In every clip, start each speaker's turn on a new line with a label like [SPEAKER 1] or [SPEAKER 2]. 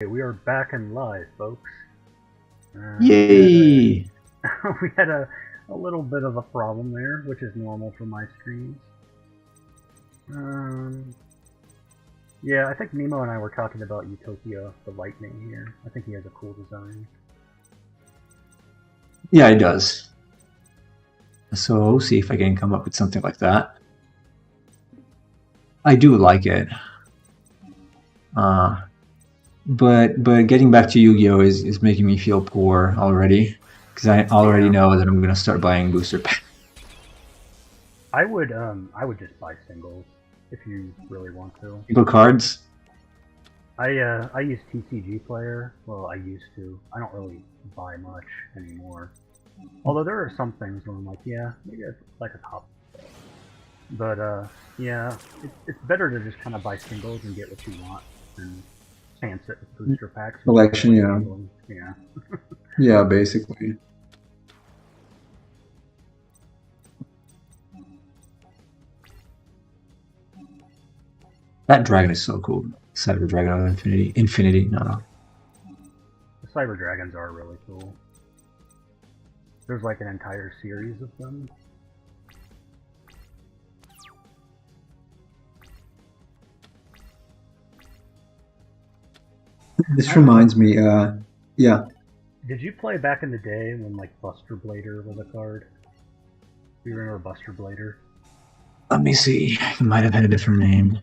[SPEAKER 1] Okay, we are back and live, folks.
[SPEAKER 2] Yay!
[SPEAKER 1] We had a little bit of a problem there, which is normal for my streams. Yeah, I think Nemo and I were talking about Utopia, the lightning here. I think he has a cool design.
[SPEAKER 2] Yeah, it does. So we'll see if I can come up with something like that. I do like it. But getting back to Yu-Gi-Oh is making me feel poor already, because I already know that I'm gonna start buying booster packs.
[SPEAKER 1] I would just buy singles if you really want to.
[SPEAKER 2] Single cards.
[SPEAKER 1] I use TCG Player. Well, I used to. I don't really buy much anymore. Although there are some things where I'm like, yeah, maybe I'd like a top. But yeah, it's better to just kind of buy singles and get what you want and chance it with booster packs.
[SPEAKER 2] Collection, yeah.
[SPEAKER 1] Yeah.
[SPEAKER 2] Yeah, basically. That dragon is so cool. Cyber Dragon of Infinity. No.
[SPEAKER 1] The Cyber Dragons are really cool. There's like an entire series of them.
[SPEAKER 2] This reminds me, yeah.
[SPEAKER 1] Did you play back in the day when like Buster Blader was a card? Do you remember Buster Blader?
[SPEAKER 2] Let me see. It might have had a different name.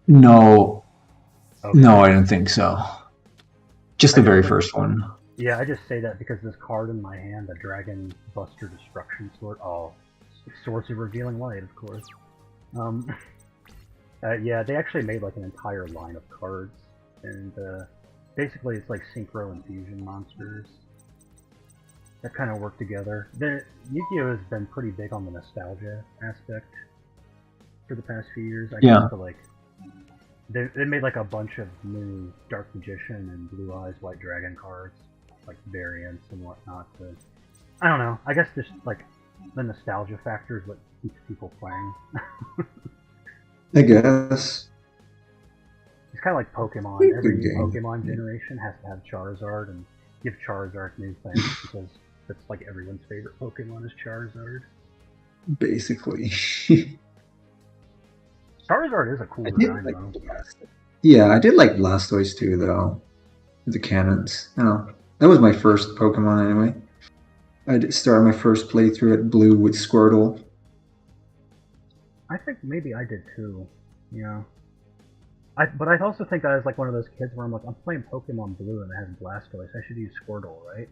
[SPEAKER 2] No. Okay. No, I don't think so. Just the very first one.
[SPEAKER 1] Yeah, I just say that because this card in my hand, the Dragon Buster Destruction Sword. Oh, Source of Revealing Light, of course. Yeah, they actually made like an entire line of cards, and basically it's like Synchro and Fusion monsters that kind of work together. Yu-Gi-Oh has been pretty big on the nostalgia aspect for the past few years. I guess like they made like a bunch of new Dark Magician and Blue Eyes White Dragon cards, like variants and whatnot. But I don't know. I guess just like the nostalgia factor is what keeps people playing.
[SPEAKER 2] I guess.
[SPEAKER 1] It's kind of like Pokemon. Every new Pokemon generation has to have Charizard and give Charizard new things because that's like everyone's favorite Pokemon is Charizard.
[SPEAKER 2] Basically.
[SPEAKER 1] Charizard is a cool design, though.
[SPEAKER 2] Yeah, I did like Blastoise too, though. The cannons. Oh, that was my first Pokemon anyway. I started my first playthrough at Blue with Squirtle.
[SPEAKER 1] I think maybe I did too. Yeah. But I also think I was like one of those kids where I'm like, I'm playing Pokemon Blue and it has Blastoise. I should use Squirtle, right?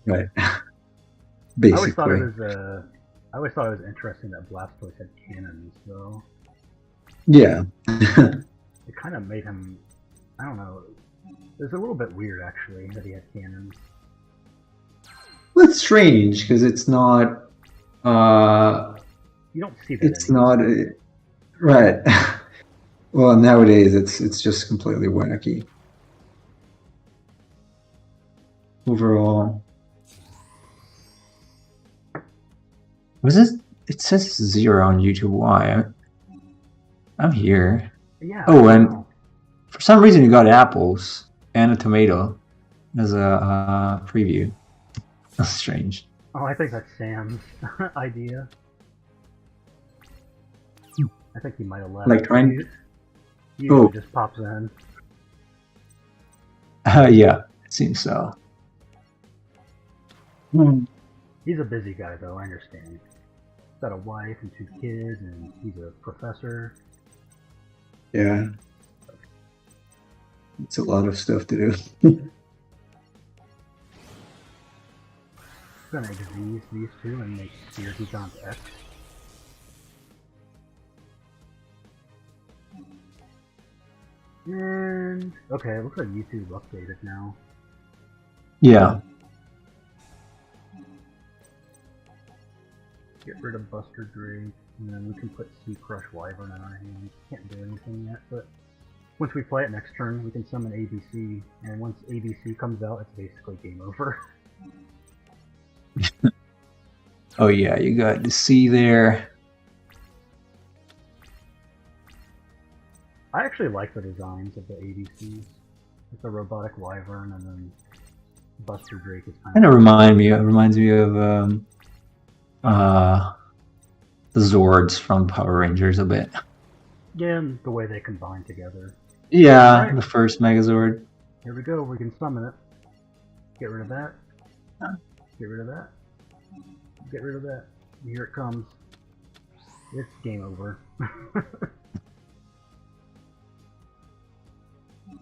[SPEAKER 2] Right. Basically.
[SPEAKER 1] I always thought it was interesting that Blastoise had cannons, though.
[SPEAKER 2] Yeah.
[SPEAKER 1] It kind of made him, I don't know, it was a little bit weird, actually, that he had cannons.
[SPEAKER 2] Well, it's strange, because it's not...
[SPEAKER 1] you don't see that
[SPEAKER 2] It's anymore. Not... right. Well, nowadays, it's just completely wacky. Overall... Was this? It says 0 on YouTube. Why? I'm here.
[SPEAKER 1] Yeah.
[SPEAKER 2] Oh, and for some reason you got apples and a tomato as a preview. That's strange.
[SPEAKER 1] Oh, I think that's Sam's idea. I think he might have left.
[SPEAKER 2] Like trying.
[SPEAKER 1] Oh, just pops in.
[SPEAKER 2] Yeah, it seems so.
[SPEAKER 1] He's a busy guy, though. I understand. He's got a wife and 2 kids, and he's a professor.
[SPEAKER 2] Yeah. It's a lot of stuff to do.
[SPEAKER 1] I'm gonna disease these two and make Sphere Gigant X. And okay, it looks like YouTube updated now.
[SPEAKER 2] Yeah.
[SPEAKER 1] Get rid of Buster Drake, and then we can put Sea Crush Wyvern in our hand. Can't do anything yet, but once we play it next turn, we can summon ABC, and once ABC comes out, it's basically game over.
[SPEAKER 2] Oh yeah, you got the C there.
[SPEAKER 1] I actually like the designs of the ADCs. Like the robotic wyvern and then Buster Drake is
[SPEAKER 2] Kind of reminds me of the Zords from Power Rangers a bit.
[SPEAKER 1] Yeah, and the way they combine together.
[SPEAKER 2] Yeah,
[SPEAKER 1] Right.
[SPEAKER 2] the first Megazord.
[SPEAKER 1] Here we go. We can summon it. Get rid of that. Get rid of that. Get rid of that. Here it comes. It's game over.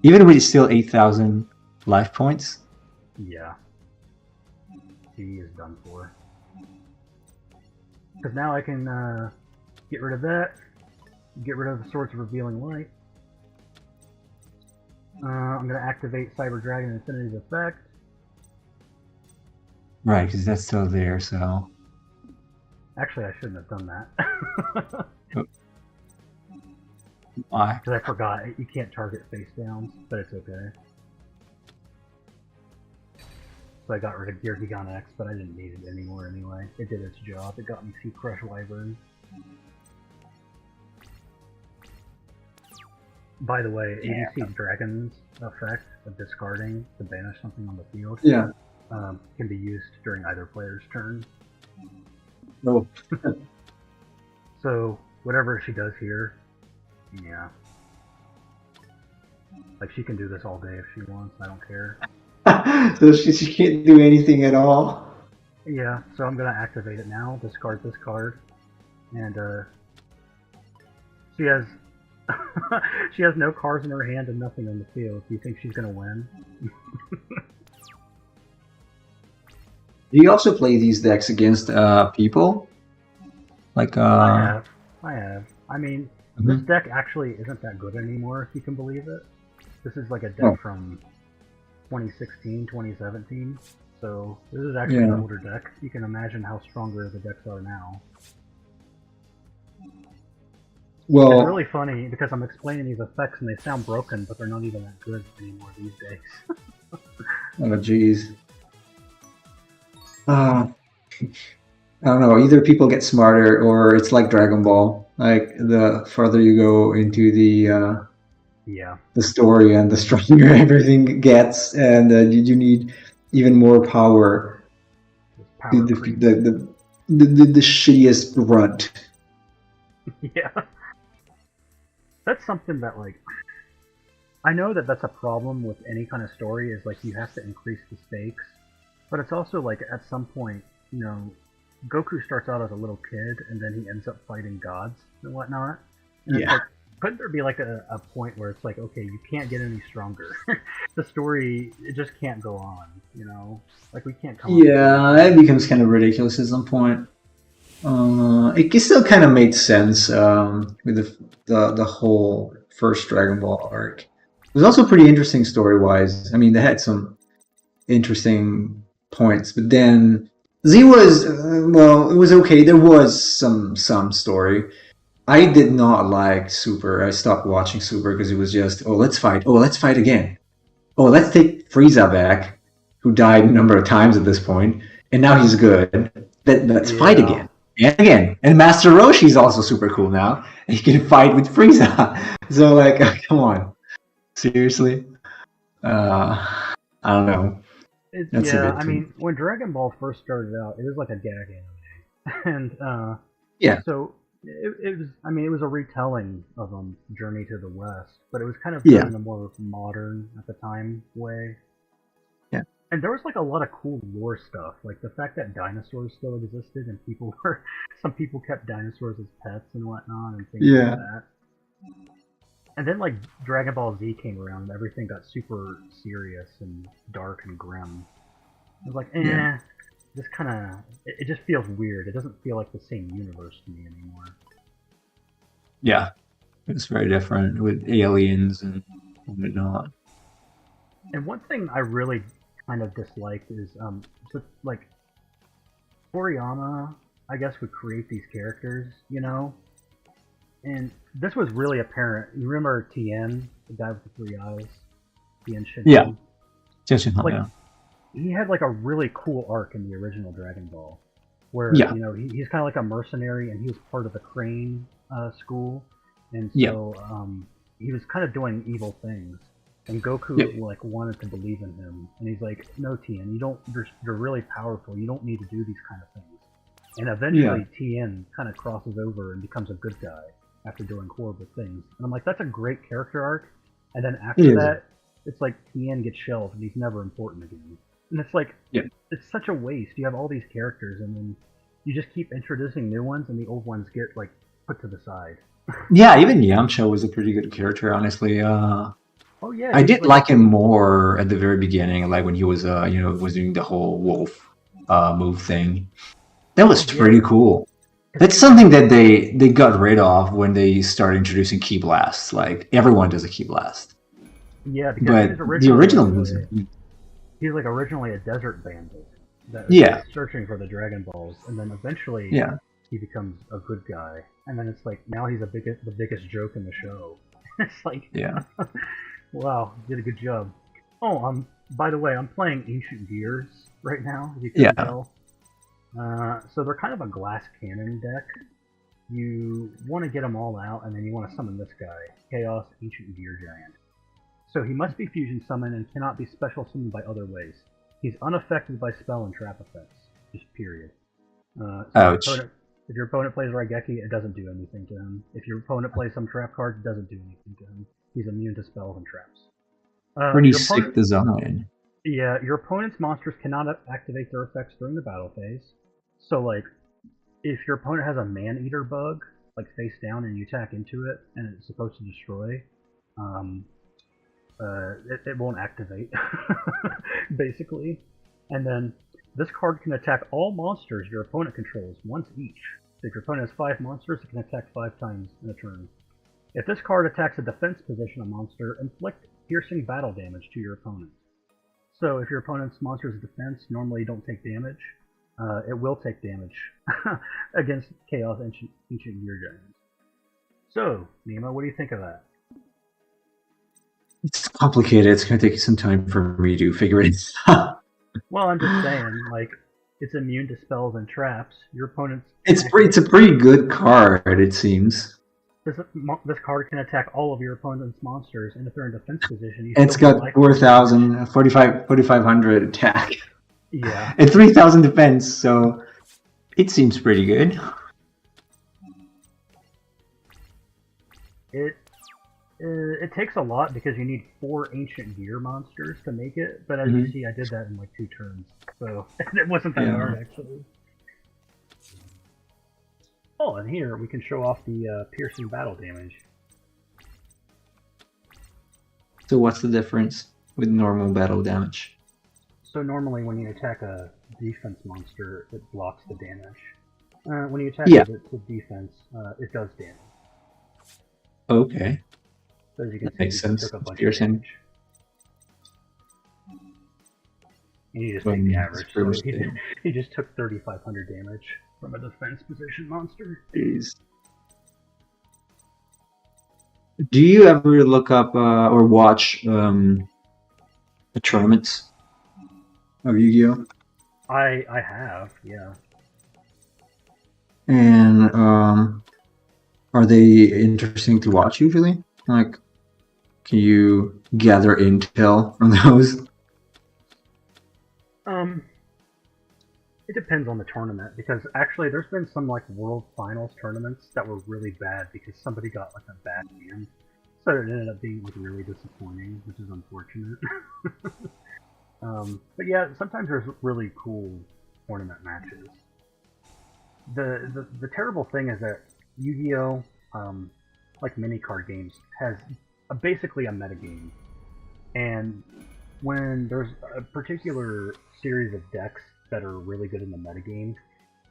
[SPEAKER 2] Even with still 8,000 life points.
[SPEAKER 1] Yeah. He is done for. Because now I can get rid of that. Get rid of the Swords of Revealing Light. I'm going to activate Cyber Dragon Infinity's effect.
[SPEAKER 2] Right, because that's still there, so...
[SPEAKER 1] Actually, I shouldn't have done that.
[SPEAKER 2] Why?
[SPEAKER 1] Because I forgot, you can't target face downs, but it's okay. So I got rid of Gear Gigan X, but I didn't need it anymore anyway. It did its job. It got me Sea Crush Wyvern. By the way, ADC's Dragon's effect of discarding to banish something on the field can be used during either player's turn.
[SPEAKER 2] No.
[SPEAKER 1] So, whatever she does here, yeah. Like, she can do this all day if she wants, I don't care.
[SPEAKER 2] So she can't do anything at all.
[SPEAKER 1] Yeah, so I'm gonna activate it now, discard this card, and she has she has no cards in her hand and nothing on the field. Do you think she's gonna win?
[SPEAKER 2] Do you also play these decks against people? Like
[SPEAKER 1] I have. I mean, this deck actually isn't that good anymore, if you can believe it. This is like a deck from 2016, 2017. So this is actually an older deck. You can imagine how stronger the decks are now.
[SPEAKER 2] Well,
[SPEAKER 1] it's really funny because I'm explaining these effects and they sound broken, but they're not even that good anymore these days.
[SPEAKER 2] oh jeez. I don't know. Either people get smarter, or it's like Dragon Ball. Like the further you go into the story, and the stronger everything gets, and you need even more power to defeat the shittiest grunt.
[SPEAKER 1] Yeah, that's something that like I know that that's a problem with any kind of story. Is like you have to increase the stakes, but it's also like at some point, you know, Goku starts out as a little kid, and then he ends up fighting gods and whatnot. And it's like, couldn't there be like a point where it's like, okay, you can't get any stronger? The story, it just can't go on, you know? Like, we can't come
[SPEAKER 2] it becomes kind of ridiculous at some point. It still kind of made sense with the whole first Dragon Ball arc. It was also pretty interesting story-wise. I mean, they had some interesting points, but then Z was, well, it was okay. There was some story. I did not like Super. I stopped watching Super because it was just, oh, let's fight. Oh, let's fight again. Oh, let's take Frieza back, who died a number of times at this point, and now he's good. Let's fight again. And again. And Master Roshi's also super cool now. And he can fight with Frieza. So, like, come on. Seriously? I don't know.
[SPEAKER 1] I mean, when Dragon Ball first started out, it was like a gag anime. And, so it was, I mean, it was a retelling of Journey to the West, but it was kind of done in a more modern, at the time, way.
[SPEAKER 2] Yeah.
[SPEAKER 1] And there was like a lot of cool lore stuff, like the fact that dinosaurs still existed and some people kept dinosaurs as pets and whatnot and things like that. And then like Dragon Ball Z came around and everything got super serious and dark and grim. I was like, this kind of, it just feels weird. It doesn't feel like the same universe to me anymore.
[SPEAKER 2] Yeah, it's very different with aliens and whatnot.
[SPEAKER 1] And one thing I really kind of disliked is, so, like, Toriyama, I guess, would create these characters, you know? And this was really apparent. You remember Tien, the guy with the 3 eyes? Tien Shinhan?
[SPEAKER 2] Yeah. Tien Shinhan,
[SPEAKER 1] like, he had like a really cool arc in the original Dragon Ball, where you know he's kind of like a mercenary, and he was part of the Crane school, and so he was kind of doing evil things, and Goku
[SPEAKER 2] Yep.
[SPEAKER 1] like wanted to believe in him, and he's like, "No, Tien, you don't. You're really powerful. You don't need to do these kind of things." And eventually, Tien kind of crosses over and becomes a good guy after doing horrible things. And I'm like, that's a great character arc. And then
[SPEAKER 2] It
[SPEAKER 1] after
[SPEAKER 2] is.
[SPEAKER 1] that, it's like Tien gets shelved and he's never important again. And it's like,
[SPEAKER 2] Yeah.
[SPEAKER 1] it's such a waste. You have all these characters, and then you just keep introducing new ones, and the old ones get like put to the side.
[SPEAKER 2] Yeah, even Yamcha was a pretty good character, honestly.
[SPEAKER 1] Oh yeah,
[SPEAKER 2] I
[SPEAKER 1] he's
[SPEAKER 2] did like him more at the very beginning, like when he was, was doing the whole wolf move thing. That was
[SPEAKER 1] Oh, yeah.
[SPEAKER 2] pretty cool. That's something that they got rid of when they started introducing Ki Blasts. Like everyone does a Ki Blast,
[SPEAKER 1] Yeah, because
[SPEAKER 2] but
[SPEAKER 1] he's
[SPEAKER 2] the
[SPEAKER 1] originally
[SPEAKER 2] original
[SPEAKER 1] like
[SPEAKER 2] was
[SPEAKER 1] he's like originally a desert bandit that
[SPEAKER 2] Yeah.
[SPEAKER 1] was searching for the Dragon Balls, and then eventually
[SPEAKER 2] yeah.
[SPEAKER 1] he becomes a good guy, and then it's like now he's the biggest joke in the show. It's like,
[SPEAKER 2] Yeah.
[SPEAKER 1] wow, did a good job. Oh, by the way, I'm playing Ancient Gears right now, as you can
[SPEAKER 2] Yeah.
[SPEAKER 1] tell. So they're kind of a glass cannon deck. You want to get them all out, and then you want to summon this guy, Chaos Ancient Gear Giant. So he must be fusion summoned and cannot be special summoned by other ways. He's unaffected by spell and trap effects. Just period. So
[SPEAKER 2] Ouch.
[SPEAKER 1] if your opponent plays Raigeki, it doesn't do anything to him. If your opponent plays some trap cards, it doesn't do anything to him. He's immune to spells and traps.
[SPEAKER 2] Pretty
[SPEAKER 1] Your
[SPEAKER 2] sick
[SPEAKER 1] opponent-
[SPEAKER 2] design.
[SPEAKER 1] Yeah, your opponent's monsters cannot activate their effects during the battle phase. So, like, if your opponent has a Man-Eater bug, like face down, and you attack into it, and it's supposed to destroy, it won't activate, basically. And then this card can attack all monsters your opponent controls once each. So if your opponent has 5 monsters, it can attack 5 times in a turn. If this card attacks a defense position of monster, inflict piercing battle damage to your opponent. So if your opponent's monster is defense, normally don't take damage. It will take damage against Chaos Ancient Gear Giants. So, Nemo, what do you think of that?
[SPEAKER 2] It's complicated. It's going to take some time for me to figure it out.
[SPEAKER 1] Well, I'm just saying, like, it's immune to spells and traps. Your opponent's...
[SPEAKER 2] It's a pretty good card, it seems.
[SPEAKER 1] This card can attack all of your opponent's monsters, and if they're in defense position, you
[SPEAKER 2] It's
[SPEAKER 1] still
[SPEAKER 2] got
[SPEAKER 1] get
[SPEAKER 2] 4,000, 4,500 attack.
[SPEAKER 1] Yeah.
[SPEAKER 2] And 3,000 defense, so it seems pretty good.
[SPEAKER 1] It takes a lot because you need 4 Ancient Gear monsters to make it, but as you see, I did that in like 2 turns, so it wasn't that hard actually. Oh, and here we can show off the piercing battle damage.
[SPEAKER 2] So what's the difference with normal battle damage?
[SPEAKER 1] So normally when you attack a defense monster, it blocks the damage. When you attack it with defense, it does damage.
[SPEAKER 2] Okay.
[SPEAKER 1] So as you can
[SPEAKER 2] That makes
[SPEAKER 1] he
[SPEAKER 2] sense.
[SPEAKER 1] took a
[SPEAKER 2] It's
[SPEAKER 1] bunch of
[SPEAKER 2] piercing.
[SPEAKER 1] damage. And you just take the average. So he just took 3,500 damage from a defense position monster.
[SPEAKER 2] Jeez. Do you ever look up or watch the tournaments of Yu-Gi-Oh?
[SPEAKER 1] I have, yeah.
[SPEAKER 2] And are they interesting to watch usually? Like, can you gather intel from those?
[SPEAKER 1] It depends on the tournament, because actually there's been some like World Finals tournaments that were really bad because somebody got like a bad hand. So it ended up being like really disappointing, which is unfortunate. But yeah, sometimes there's really cool tournament matches. The terrible thing is that Yu-Gi-Oh, like mini card games, has basically a metagame. And when there's a particular series of decks that are really good in the metagame,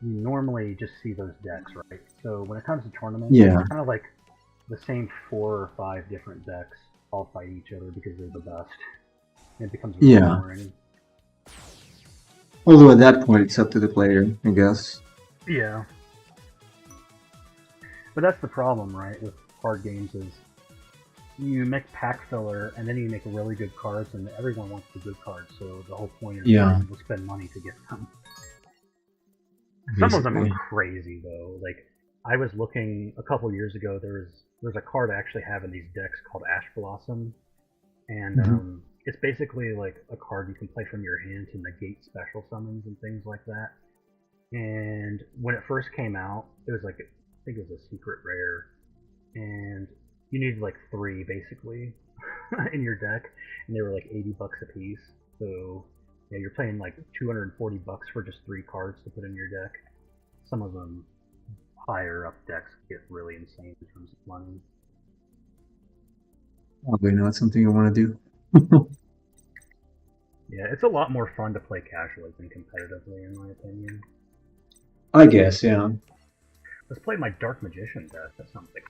[SPEAKER 1] you normally just see those decks, right? So when it comes to tournaments,
[SPEAKER 2] Yeah.
[SPEAKER 1] it's kind of like the same 4 or 5 different decks all fight each other because they're the best. And it becomes really boring.
[SPEAKER 2] Although at that point it's up to the player, I guess.
[SPEAKER 1] Yeah. But that's the problem, right, with card games is you make pack filler and then you make really good cards and everyone wants the good cards, so the whole point is we'll spend money to get them. Some of them are crazy though. Like I was looking a couple years ago, there was there's a card I actually have in these decks called Ash Blossom, and
[SPEAKER 2] Mhm.
[SPEAKER 1] it's basically like a card you can play from your hand to negate special summons and things like that. And when it first came out, it was like I think it was a secret rare, and you needed like three basically in your deck, and they were like $80 a piece. So yeah, you're paying like $240 for just three cards to put in your deck. Some of them higher up decks get really insane in terms of money.
[SPEAKER 2] Probably not something I want to do.
[SPEAKER 1] Yeah, it's a lot more fun to play casually than competitively, in my opinion.
[SPEAKER 2] I guess, yeah.
[SPEAKER 1] Let's play my Dark Magician deck. That sounds like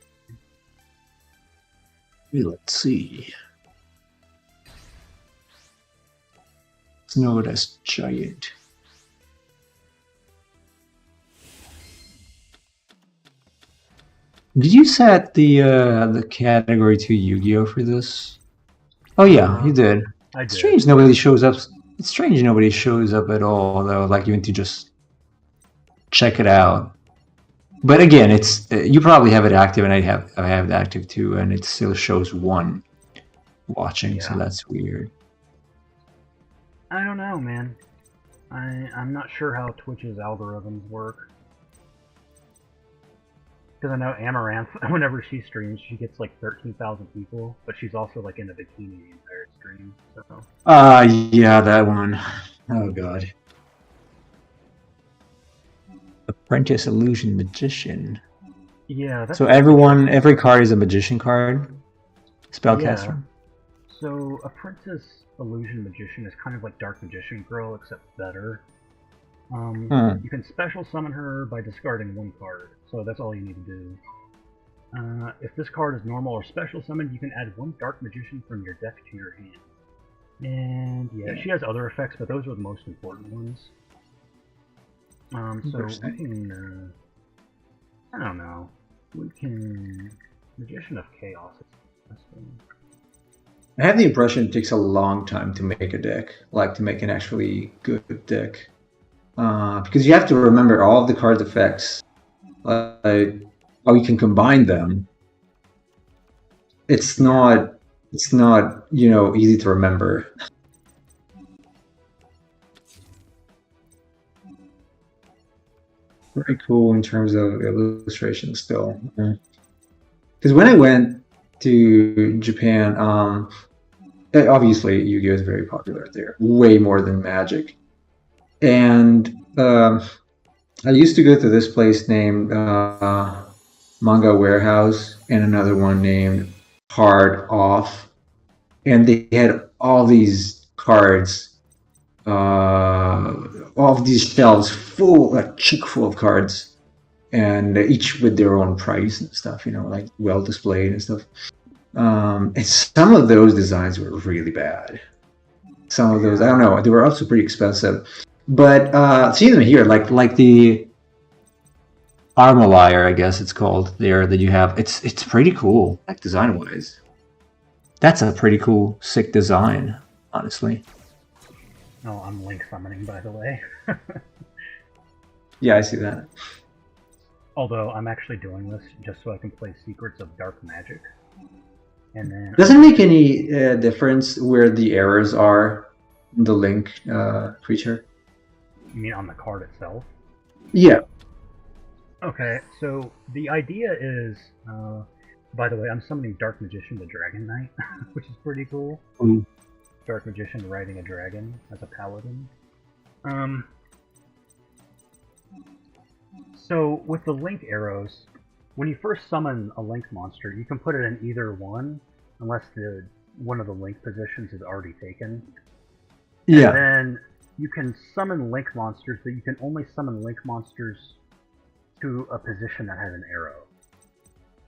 [SPEAKER 2] Let's see. Snowdust Giant. Did you set the category to Yu-Gi-Oh for this? Oh yeah, you did.
[SPEAKER 1] I did.
[SPEAKER 2] Strange nobody shows up. It's strange nobody shows up at all though, like even to just check it out. But again, it's you probably have it active, and I have it active too, and it still shows one watching, so
[SPEAKER 1] Yeah.
[SPEAKER 2] that's weird.
[SPEAKER 1] I don't know, man. I'm not sure how Twitch's algorithms work. Because I know Amaranth, whenever she streams, she gets like 13,000 people, but she's also like in a bikini the entire stream. So
[SPEAKER 2] Yeah, that one. Oh god. Apprentice Illusion Magician.
[SPEAKER 1] yeah, that's
[SPEAKER 2] So every card is a magician card. Spellcaster.
[SPEAKER 1] Yeah. So Apprentice Illusion Magician is kind of like Dark Magician Girl, except better. You can special summon her by discarding one card, so that's all you need to do. If this card is normal or special summoned, you can add one Dark Magician from your deck to your hand. And yeah, she has other effects, but those are the most important ones. So we can, I don't know, we can Magician of Chaos.
[SPEAKER 2] I have the impression it takes a long time to make a deck, like to make an actually good deck. Because you have to remember all of the card effects, how you can combine them. It's not easy to remember. Very cool in terms of illustration still. Because when I went to Japan, obviously Yu-Gi-Oh is very popular there, way more than Magic. And I used to go to this place named Manga Warehouse and another one named Hard Off, and they had all these cards, all of these shelves full, like chock full of cards, and each with their own price and stuff, like well displayed and stuff. And some of those designs were really bad. Some of those, I don't know, they were also pretty expensive. But seeing them here, like the Armalier, I guess it's called there that you have, it's pretty cool, like design wise. That's a pretty cool, sick design, honestly.
[SPEAKER 1] Oh, I'm link summoning, by the way.
[SPEAKER 2] Yeah, I see that.
[SPEAKER 1] Although I'm actually doing this just so I can play Secrets of Dark Magic. And then
[SPEAKER 2] does it make any difference where the errors are in the link creature?
[SPEAKER 1] You mean on the card itself?
[SPEAKER 2] Yeah.
[SPEAKER 1] Okay, so the idea is, by the way, I'm summoning Dark Magician the Dragon Knight, which is pretty cool.
[SPEAKER 2] Ooh.
[SPEAKER 1] Dark Magician riding a dragon as a paladin. So with the link arrows, when you first summon a link monster, you can put it in either one, unless one of the link positions is already taken.
[SPEAKER 2] Yeah.
[SPEAKER 1] And then you can summon link monsters, but you can only summon link monsters to a position that has an arrow.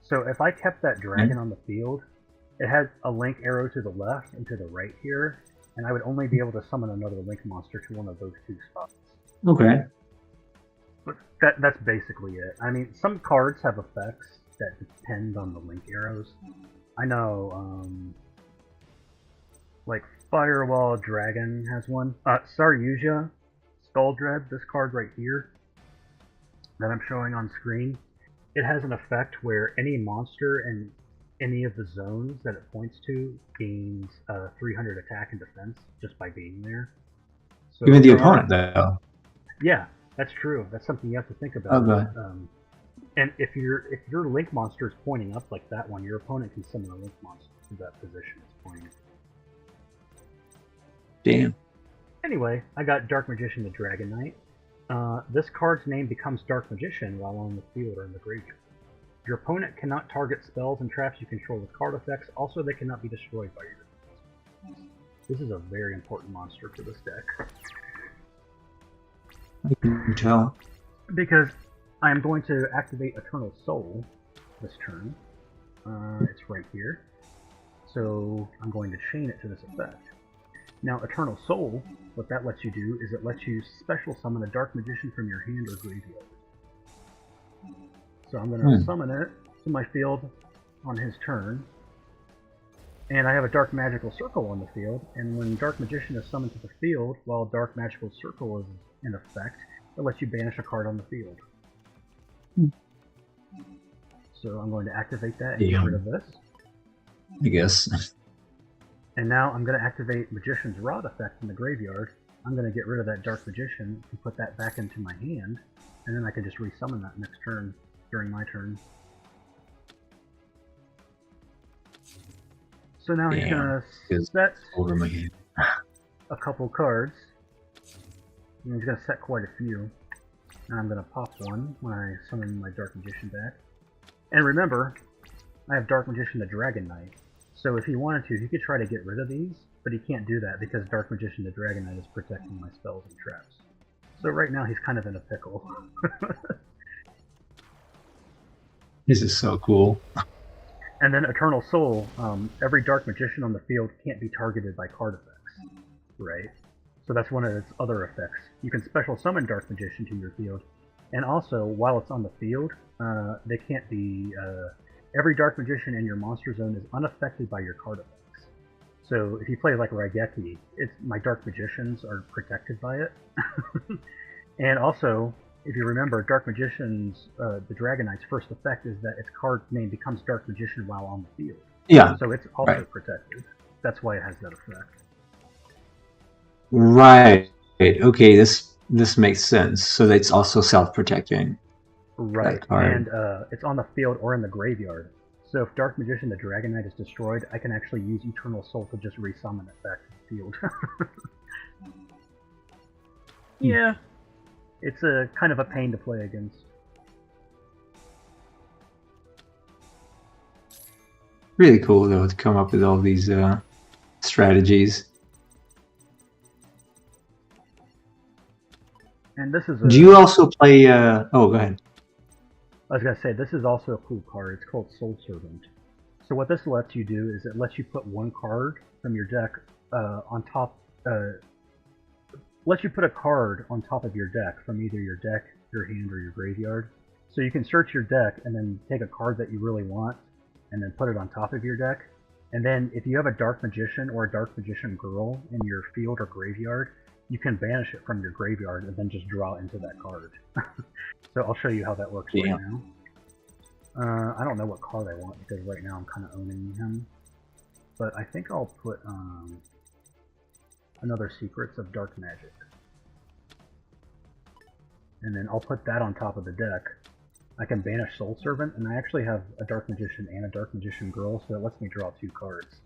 [SPEAKER 1] So if I kept that dragon on the field, it had a link arrow to the left and to the right here, and I would only be able to summon another link monster to one of those two spots.
[SPEAKER 2] Okay.
[SPEAKER 1] But that's basically it. I mean, some cards have effects that depend on the link arrows. I know, like Firewall Dragon has one. Saryuja, Skull Dread, this card right here that I'm showing on screen. it has an effect where any monster in any of the zones that it points to gains 300 attack and defense just by being there. So
[SPEAKER 2] Even the opponent, though.
[SPEAKER 1] Yeah, that's true. That's something you have to think about.
[SPEAKER 2] Okay.
[SPEAKER 1] And if your link monster is pointing up like that one, your opponent can summon a link monster to that position it's pointing.
[SPEAKER 2] Damn.
[SPEAKER 1] Anyway, I got Dark Magician the Dragon Knight. This card's name becomes Dark Magician while on the field or in the graveyard. Your opponent cannot target spells and traps you control with card effects. Also, they cannot be destroyed by your defense. This is a very important monster for this deck.
[SPEAKER 2] I can tell.
[SPEAKER 1] Because I am going to activate Eternal Soul this turn. It's right here. So I'm going to chain it to this effect. Now, Eternal Soul, what that lets you do is it lets you special summon a Dark Magician from your hand or graveyard. So I'm going to summon it to my field on his turn. And I have a Dark Magical Circle on the field, and when Dark Magician is summoned to the field while Dark Magical Circle is in effect, it lets you banish a card on the field. So I'm going to activate that and get rid of this.
[SPEAKER 2] I guess.
[SPEAKER 1] And now I'm going to activate Magician's Rod effect in the graveyard. I'm going to get rid of that Dark Magician and put that back into my hand, and then I can just resummon that next turn during my turn. So now he's going to set
[SPEAKER 2] over my hand.
[SPEAKER 1] a couple cards. And he's going to set quite a few. And I'm going to pop one when I summon my Dark Magician back. And remember, I have Dark Magician the Dragon Knight. So if he wanted to, he could try to get rid of these, but he can't do that because Dark Magician the Dragon Knight is protecting my spells and traps. So right now he's kind of in a pickle.
[SPEAKER 2] This is so cool.
[SPEAKER 1] And then Eternal Soul, every Dark Magician on the field can't be targeted by card effects, right? So that's one of its other effects. You can special summon Dark Magician to your field, and also, while it's on the field, they can't be... every Dark Magician in your monster zone is unaffected by your card effects. So if you play like Raigeki, my Dark Magicians are protected by it. And also, if you remember, Dark Magician's, the Dragon Knight's first effect is that its card name becomes Dark Magician while on the field.
[SPEAKER 2] Yeah.
[SPEAKER 1] So it's also protected. That's why it has that effect.
[SPEAKER 2] Right. Okay, this makes sense. So it's also self-protecting.
[SPEAKER 1] Right, and it's on the field or in the graveyard. So if Dark Magician the Dragon Knight is destroyed, I can actually use Eternal Soul to just resummon it back to the field. Yeah, it's a kind of a pain to play against.
[SPEAKER 2] Really cool, though, to come up with all these strategies.
[SPEAKER 1] And this is
[SPEAKER 2] Do you also play... oh, go ahead.
[SPEAKER 1] I was going to say, this is also a cool card. It's called Soul Servant. So what this lets you do is it lets you put one card from your deck on top... lets you put a card on top of your deck from either your deck, your hand, or your graveyard. So you can search your deck and then take a card that you really want and then put it on top of your deck. And then if you have a Dark Magician or a Dark Magician Girl in your field or graveyard, you can banish it from your graveyard and then just draw into that card. So I'll show you how that works right now. I don't know what card I want because right now I'm kind of owning him. But I think I'll put another Secrets of Dark Magic. And then I'll put that on top of the deck. I can banish Soul Servant, and I actually have a Dark Magician and a Dark Magician Girl, so it lets me draw 2 cards.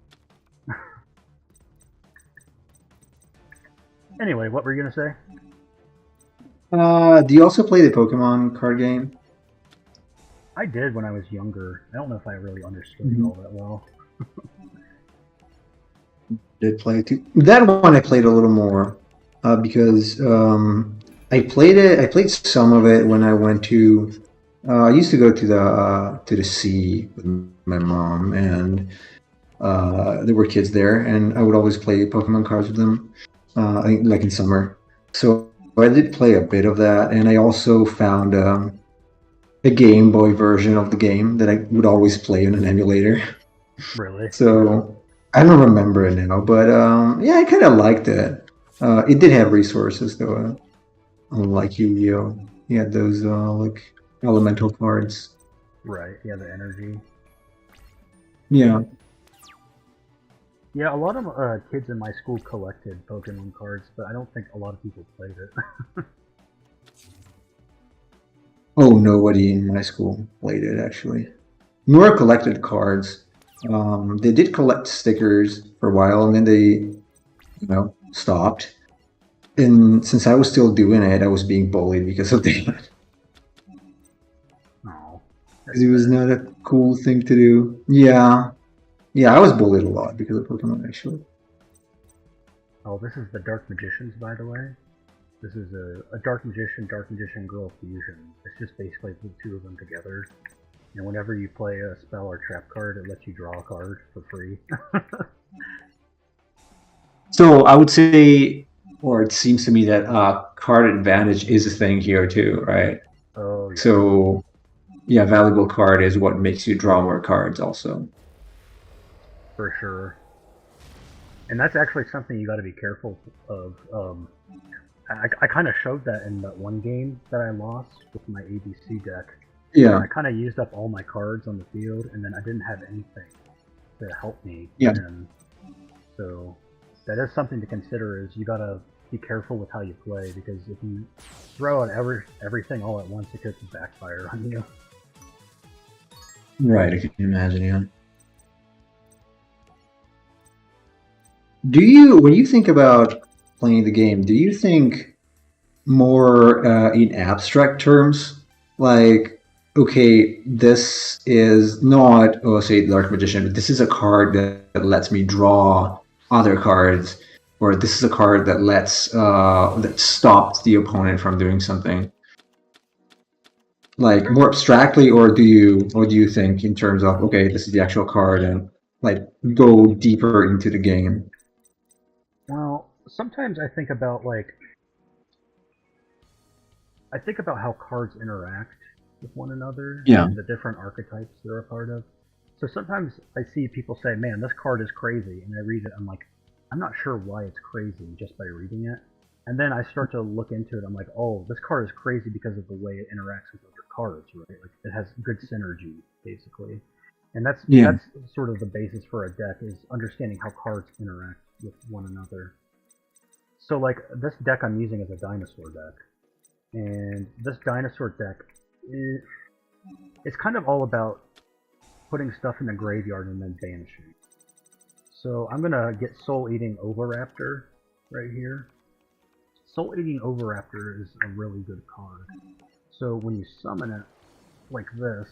[SPEAKER 1] Anyway, what were you going to say?
[SPEAKER 2] Do you also play the Pokemon card game?
[SPEAKER 1] I did when I was younger. I don't know if I really understood it all that well.
[SPEAKER 2] Did play too. That one I played a little more because I played some of it when I went to. I used to go to the sea with my mom, and there were kids there, and I would always play Pokemon cards with them. Like in summer. So I did play a bit of that, and I also found a Game Boy version of the game that I would always play in an emulator.
[SPEAKER 1] Really?
[SPEAKER 2] So I don't remember it now, but yeah, I kind of liked it. It did have resources though, unlike Yu-Gi-Oh! You had those like elemental cards.
[SPEAKER 1] Right, yeah, the energy.
[SPEAKER 2] Yeah.
[SPEAKER 1] Yeah, a lot of kids in my school collected Pokemon cards, but I don't think a lot of people played it.
[SPEAKER 2] Oh, nobody in my school played it actually. Nor collected cards. They did collect stickers for a while, and then they, stopped. And since I was still doing it, I was being bullied because of that.
[SPEAKER 1] Oh,
[SPEAKER 2] Because it was not a cool thing to do. Yeah. Yeah, I was bullied a lot because of Pokemon, actually.
[SPEAKER 1] Oh, this is the Dark Magicians, by the way. This is a Dark Magician Girl fusion. It's just basically the two of them together. And whenever you play a spell or trap card, it lets you draw a card for free.
[SPEAKER 2] So I would say, or it seems to me that card advantage is a thing here too, right?
[SPEAKER 1] Oh, yeah.
[SPEAKER 2] So, yeah, valuable card is what makes you draw more cards also.
[SPEAKER 1] For sure. And that's actually something you got to be careful of. I kind of showed that in that one game that I lost with my ABC deck.
[SPEAKER 2] Yeah.
[SPEAKER 1] I kind of used up all my cards on the field, and then I didn't have anything to help me
[SPEAKER 2] Yeah.
[SPEAKER 1] win. So that is something to consider. Is you gotta be careful with how you play, because if you throw out everything all at once, it could backfire on you.
[SPEAKER 2] Right, I can imagine, yeah. When you think about playing the game, do you think more in abstract terms? Like, okay, this is not, say, Dark Magician, but this is a card that lets me draw other cards, or this is a card that that stops the opponent from doing something. Like more abstractly, or do you think in terms of, okay, this is the actual card, and like go deeper into the game?
[SPEAKER 1] Well, sometimes I think about how cards interact with one another
[SPEAKER 2] Yeah.
[SPEAKER 1] and the different archetypes they're a part of. So sometimes I see people say, "Man, this card is crazy," and I read it. I'm like, I'm not sure why it's crazy just by reading it. And then I start to look into it. I'm like, oh, this card is crazy because of the way it interacts with other cards, right? Like it has good synergy, basically. And that's sort of the basis for a deck, is understanding how cards interact with one another. So like this deck I'm using is a dinosaur deck, and this dinosaur deck it's kind of all about putting stuff in the graveyard and then banishing. So I'm gonna get Soul Eating Oviraptor right here. Soul Eating Oviraptor is a really good card. So when you summon it like this,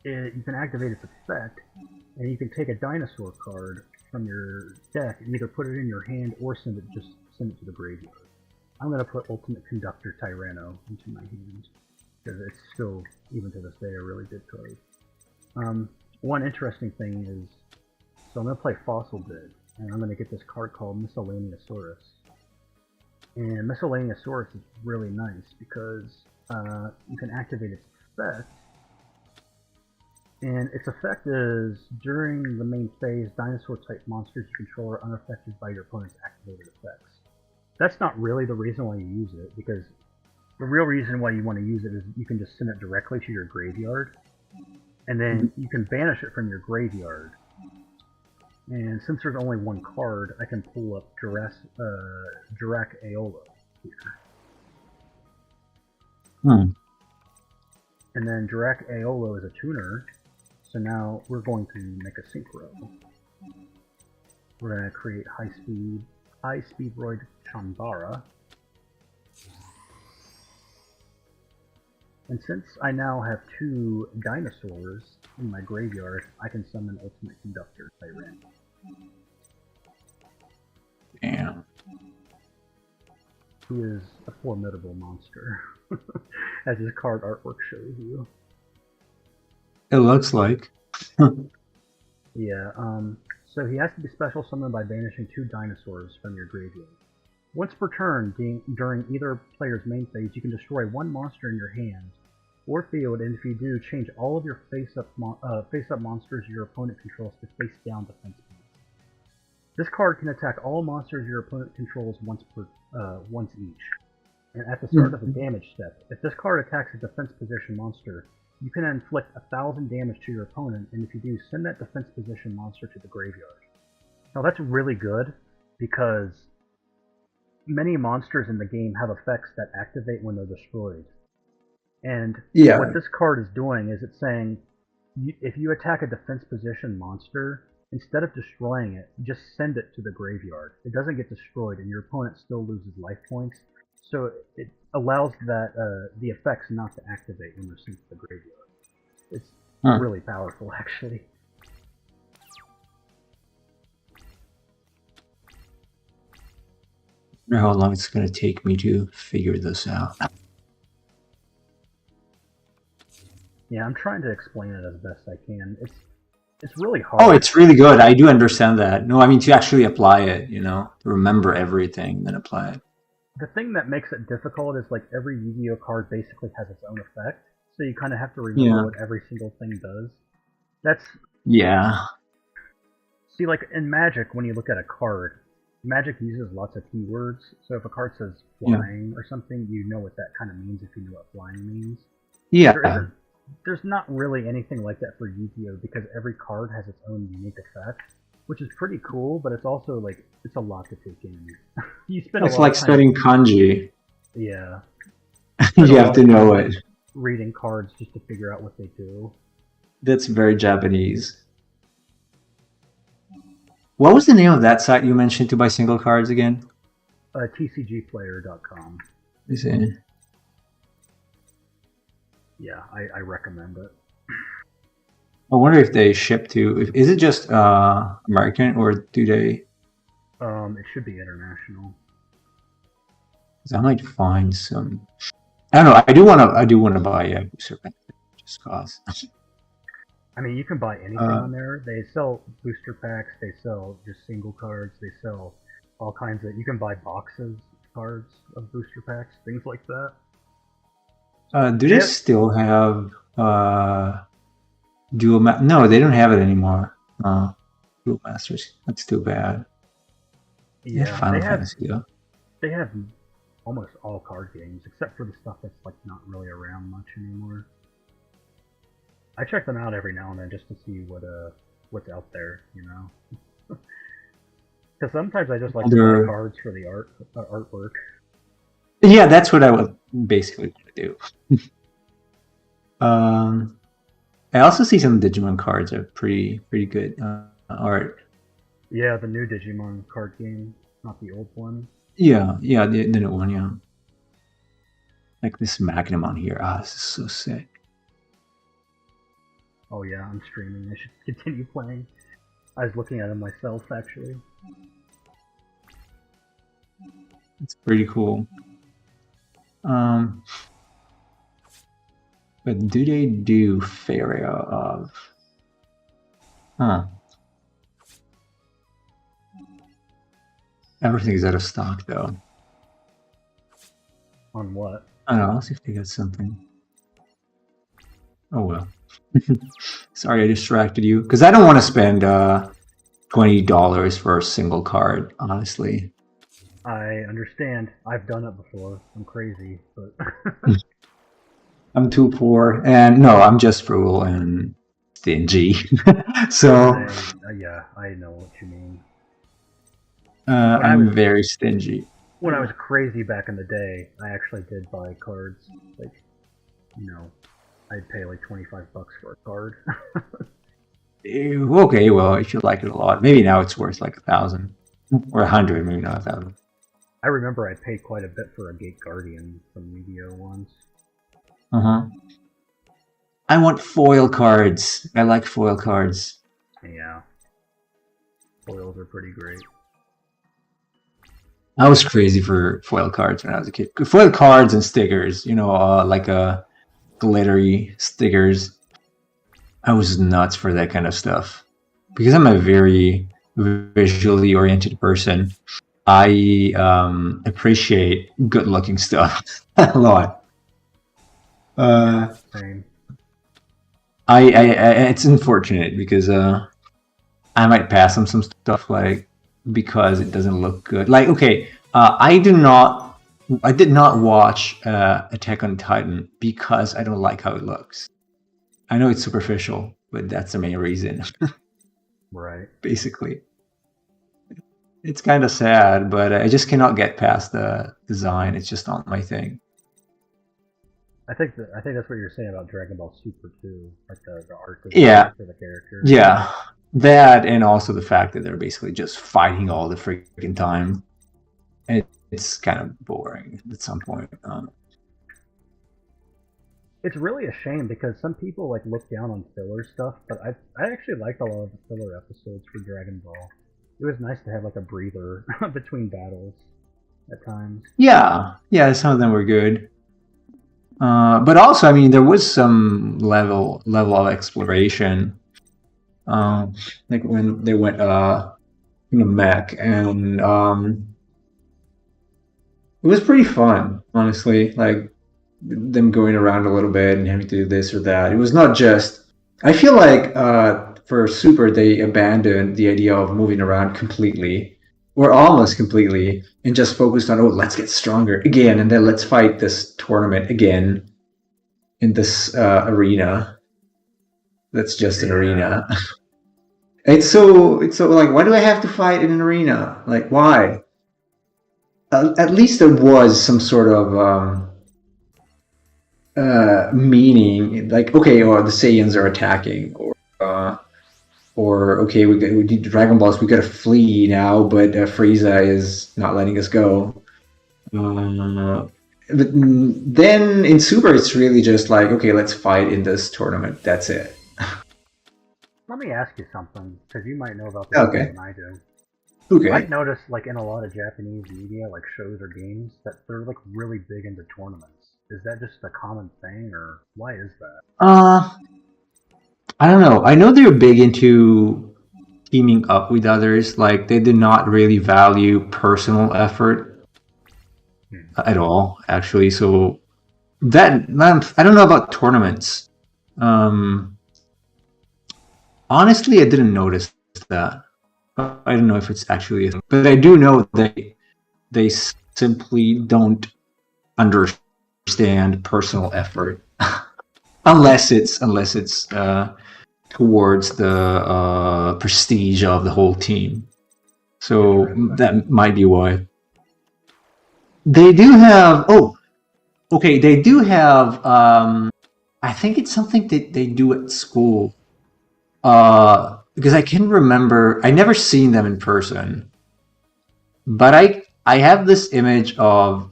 [SPEAKER 1] you can activate its effect, and you can take a dinosaur card from your deck and either put it in your hand or send it to the graveyard. I'm gonna put Ultimate Conductor Tyranno into my hand, because it's still, even to this day, a really good card. One interesting thing is, so I'm gonna play Fossil Dig, and I'm gonna get this card called Miscellaneousaurus. And Miscellaneousaurus is really nice because you can activate its effect. And its effect is, during the main phase, dinosaur-type monsters you control are unaffected by your opponent's activated effects. That's not really the reason why you use it, because the real reason why you want to use it is you can just send it directly to your graveyard, and then you can banish it from your graveyard. And since there's only one card, I can pull up Jirac Aolo here. And then Jirac Aolo is a tuner, so now we're going to make a synchro. We're going to create High Speedroid Chanbara. And since I now have 2 dinosaurs in my graveyard, I can summon Ultimate Conductor Tyranno.
[SPEAKER 2] Damn.
[SPEAKER 1] He is a formidable monster, as his card artwork shows you.
[SPEAKER 2] It looks like.
[SPEAKER 1] Yeah, so he has to be special summoned by banishing 2 dinosaurs from your graveyard. Once per turn, during either player's main phase, you can destroy 1 monster in your hand or field, and if you do, change all of your face-up monsters your opponent controls to face-down defense points. This card can attack all monsters your opponent controls once each. And at the start of the damage step, if this card attacks a defense position monster, you can inflict 1,000 damage to your opponent, and if you do, send that defense position monster to the graveyard. Now that's really good, because many monsters in the game have effects that activate when they're destroyed. And what this card is doing is it's saying, if you attack a defense position monster, instead of destroying it, just send it to the graveyard. It doesn't get destroyed, and your opponent still loses life points. So it allows that the effects not to activate when they're sent to the graveyard. It's really powerful, actually.
[SPEAKER 2] I wonder how long it's going to take me to figure this out.
[SPEAKER 1] Yeah, I'm trying to explain it as best I can. It's really hard.
[SPEAKER 2] Oh, it's really good. I do understand that. No, I mean to actually apply it, you know, to remember everything, then apply it.
[SPEAKER 1] The thing that makes it difficult is like every Yu-Gi-Oh card basically has its own effect, so you kind of have to remember what every single thing does. That's See, like in Magic, when you look at a card, Magic uses lots of keywords. So if a card says flying or something, you know what that kind of means if you know what flying means.
[SPEAKER 2] Yeah.
[SPEAKER 1] There's not really anything like that for Yu-Gi-Oh because every card has its own unique effect, which is pretty cool. But it's also like it's a lot to take in. You spend
[SPEAKER 2] it's like studying kanji.
[SPEAKER 1] Yeah.
[SPEAKER 2] You have to know it.
[SPEAKER 1] Reading cards just to figure out what they do.
[SPEAKER 2] That's very Japanese. What was the name of that site you mentioned to buy single cards again?
[SPEAKER 1] TCGplayer.com.
[SPEAKER 2] Is it?
[SPEAKER 1] Yeah, I recommend it.
[SPEAKER 2] I wonder if they ship to. Is it just American or do they?
[SPEAKER 1] It should be international.
[SPEAKER 2] Because I might find some. I don't know. I do want to buy a booster pack just cause.
[SPEAKER 1] I mean, you can buy anything on there. They sell booster packs. They sell just single cards. They sell all kinds of. You can buy boxes, cards of booster packs, things like that.
[SPEAKER 2] Do they still have Duel Masters? No, they don't have it anymore. Duel Masters. That's too bad.
[SPEAKER 1] Yeah,
[SPEAKER 2] Final Fantasy, though.
[SPEAKER 1] They have almost all card games, except for the stuff that's like not really around much anymore. I check them out every now and then just to see what's out there, you know. Because sometimes I just like to buy cards for the artwork.
[SPEAKER 2] Yeah, that's what I would basically do. I also see some Digimon cards are pretty good art.
[SPEAKER 1] Yeah, the new Digimon card game, not the old one.
[SPEAKER 2] Yeah, the new one, yeah. Like this Magnum on here. This is so sick.
[SPEAKER 1] Oh yeah, I'm streaming. I should continue playing. I was looking at it myself, actually.
[SPEAKER 2] It's pretty cool. But do they do Feria of... Everything's out of stock, though.
[SPEAKER 1] On what?
[SPEAKER 2] I don't know, I'll see if they got something. Oh well. Sorry I distracted you. Because I don't want to spend $20 for a single card, honestly.
[SPEAKER 1] I understand. I've done it before. I'm crazy, but...
[SPEAKER 2] I'm too poor, and no, I'm just frugal and stingy. So...
[SPEAKER 1] yeah, I know what you mean.
[SPEAKER 2] I'm very stingy.
[SPEAKER 1] When I was crazy back in the day, I actually did buy cards. Like, you know, I'd pay like $25 for a card.
[SPEAKER 2] Okay, well, if you like it a lot, maybe now it's worth like 1,000 or 100, maybe not 1,000.
[SPEAKER 1] I remember I paid quite a bit for a Gate Guardian from Yu-Gi-Oh once.
[SPEAKER 2] I want foil cards. I like foil cards.
[SPEAKER 1] Yeah, foils are pretty great.
[SPEAKER 2] I was crazy for foil cards when I was a kid. Foil cards and stickers, you know, like glittery stickers. I was nuts for that kind of stuff. Because I'm a very visually oriented person, I appreciate good-looking stuff a lot.
[SPEAKER 1] Same.
[SPEAKER 2] It's unfortunate because I might pass on some stuff like because it doesn't look good. Like, okay, I did not watch Attack on Titan because I don't like how it looks. I know it's superficial, but that's the main reason,
[SPEAKER 1] Right.
[SPEAKER 2] basically. It's kind of sad, but I just cannot get past the design. It's just not my thing.
[SPEAKER 1] I think that's what you're saying about Dragon Ball Super too, like the art
[SPEAKER 2] Yeah,
[SPEAKER 1] design for the characters.
[SPEAKER 2] yeah. That, and also the fact that they're basically just fighting all the freaking time. It's kind of boring at some point.
[SPEAKER 1] It's really a shame because some people like look down on filler stuff, but I actually liked a lot of the filler episodes for Dragon Ball. It was nice to have like a breather between battles at times.
[SPEAKER 2] Yeah, some of them were good. But also, I mean, there was some level of exploration. Like when they went in a mech, and it was pretty fun, honestly. Like them going around a little bit and having to do this or that. It was not just. I feel like for Super, they abandoned the idea of moving around completely, or almost completely, and just focused on, oh, let's get stronger again, and then let's fight this tournament again in this arena. That's just an arena. It's so like, why do I have to fight in an arena? Like, why? At least there was some sort of meaning, like, okay, or the Saiyans are attacking, or okay, we need Dragon Balls, we gotta flee now, but Frieza is not letting us go. But then in Super, it's really just like, okay, let's fight in this tournament. That's it.
[SPEAKER 1] Let me ask you something, because you might know about this
[SPEAKER 2] Okay.
[SPEAKER 1] more than I do.
[SPEAKER 2] Okay.
[SPEAKER 1] I've noticed, like, in a lot of Japanese media, like shows or games, that they're like really big into tournaments. Is that just a common thing, or why is that?
[SPEAKER 2] I don't know. I know they're big into teaming up with others. Like they did not really value personal effort at all, actually. So that I don't know about tournaments. Honestly, I didn't notice that. I don't know if it's actually a thing, but I do know they simply don't understand personal effort unless it's towards the prestige of the whole team. So that might be why. They do have. Oh, okay. They do have. I think it's something that they do at school. Because I can remember, I never seen them in person, but I have this image of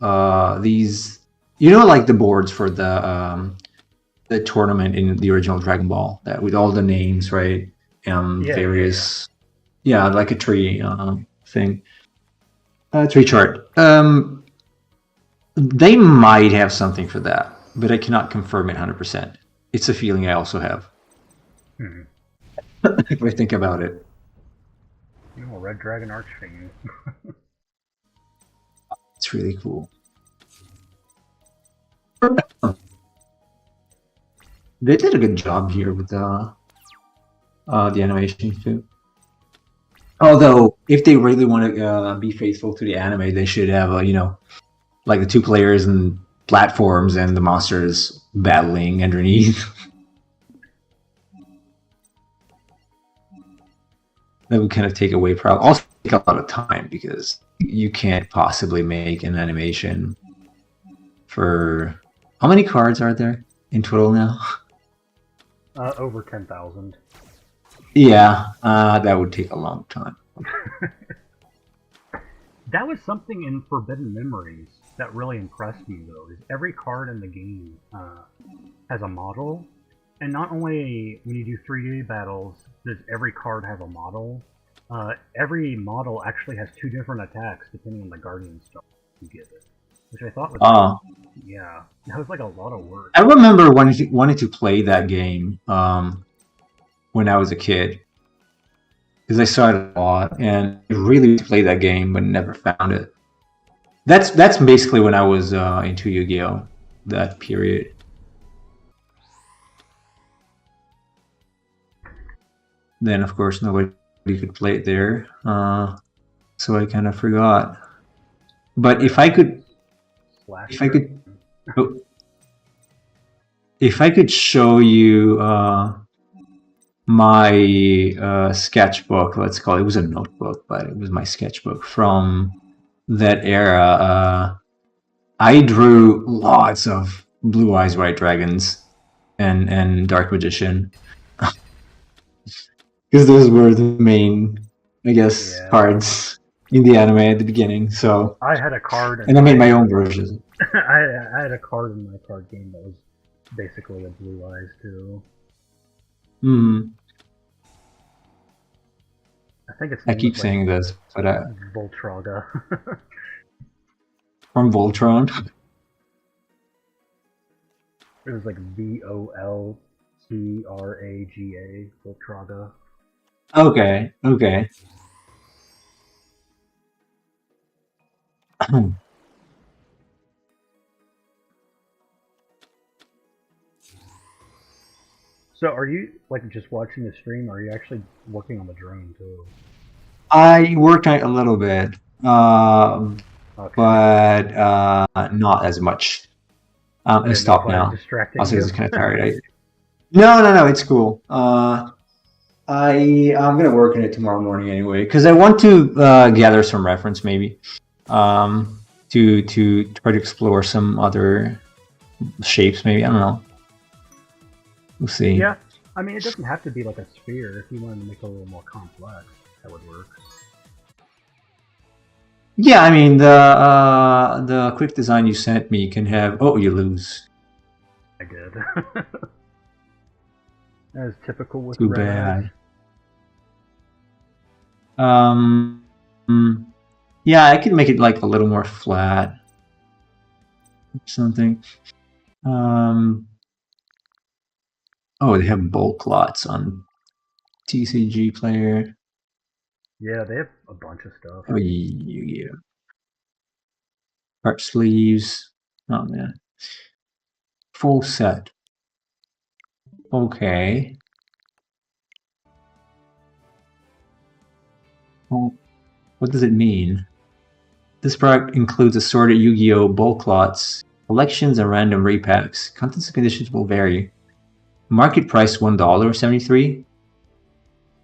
[SPEAKER 2] these, like the boards for the tournament in the original Dragon Ball, that with all the names, right? Various, like a tree thing, tree chart. They might have something for that, but I cannot confirm it 100%. It's a feeling I also have. If I think about it.
[SPEAKER 1] Red Dragon Arch thing.
[SPEAKER 2] It's really cool. They did a good job here with the animation too. Although, if they really want to be faithful to the anime, they should have like the two players and platforms and the monsters battling underneath. That would kind of take away also take a lot of time, because you can't possibly make an animation for how many cards are there in total now?
[SPEAKER 1] Over 10,000.
[SPEAKER 2] Yeah, that would take a long time.
[SPEAKER 1] That was something in Forbidden Memories that really impressed me, though. Is every card in the game has a model, and not only when you do 3D battles does every card have a model. Every model actually has two different attacks depending on the Guardian star you give it, which I thought was that was like a lot of work.
[SPEAKER 2] I remember wanting to play that game when I was a kid, because I saw it a lot and I really wanted to play that game but never found it. That's basically when I was into Yu-Gi-Oh! That period. Then of course nobody could play it there, so I kind of forgot. But if I could, oh, if I could show you my sketchbook, let's call it. It was a notebook, but it was my sketchbook from that era. I drew lots of Blue Eyes White Dragons and Dark Magician because those were the main, I guess,
[SPEAKER 1] Yeah.
[SPEAKER 2] cards in the anime at the beginning. So,
[SPEAKER 1] I had a card,
[SPEAKER 2] and I made my own version.
[SPEAKER 1] I had a card in my card game that was basically a Blue Eyes too.
[SPEAKER 2] Hmm.
[SPEAKER 1] I think its
[SPEAKER 2] I
[SPEAKER 1] name
[SPEAKER 2] keep
[SPEAKER 1] was
[SPEAKER 2] saying this, but
[SPEAKER 1] Voltraga.
[SPEAKER 2] from Voltron.
[SPEAKER 1] It was like Voltraga, Voltraga.
[SPEAKER 2] Okay, okay.
[SPEAKER 1] So, are you like just watching the stream? Or are you actually working on the drone too?
[SPEAKER 2] I worked on it a little bit,
[SPEAKER 1] Okay.
[SPEAKER 2] but not as much. I'm
[SPEAKER 1] I
[SPEAKER 2] gonna
[SPEAKER 1] didn't know if
[SPEAKER 2] stop
[SPEAKER 1] I was
[SPEAKER 2] now.
[SPEAKER 1] distracting
[SPEAKER 2] Also,
[SPEAKER 1] you.
[SPEAKER 2] it's kind of tired. No, it's cool. I'm gonna work on it tomorrow morning anyway because I want to gather some reference maybe, to try to explore some other shapes maybe. I don't know. We'll see.
[SPEAKER 1] Yeah, I mean, it doesn't have to be like a sphere. If you wanted to make it a little more complex, that would work.
[SPEAKER 2] Yeah, I mean the quick design you sent me can have. Oh, you lose.
[SPEAKER 1] I did. As typical with
[SPEAKER 2] Too
[SPEAKER 1] Red Eyes.
[SPEAKER 2] bad. Yeah, I could make it like a little more flat or something. Oh, they have bulk lots on TCG Player.
[SPEAKER 1] Yeah, they have a bunch of stuff.
[SPEAKER 2] Oh, yeah. Heart sleeves. Oh man. Full set. Okay. Well, what does it mean? This product includes assorted Yu-Gi-Oh! Bulk lots, collections, and random repacks. Contents and conditions will vary. Market price $1.73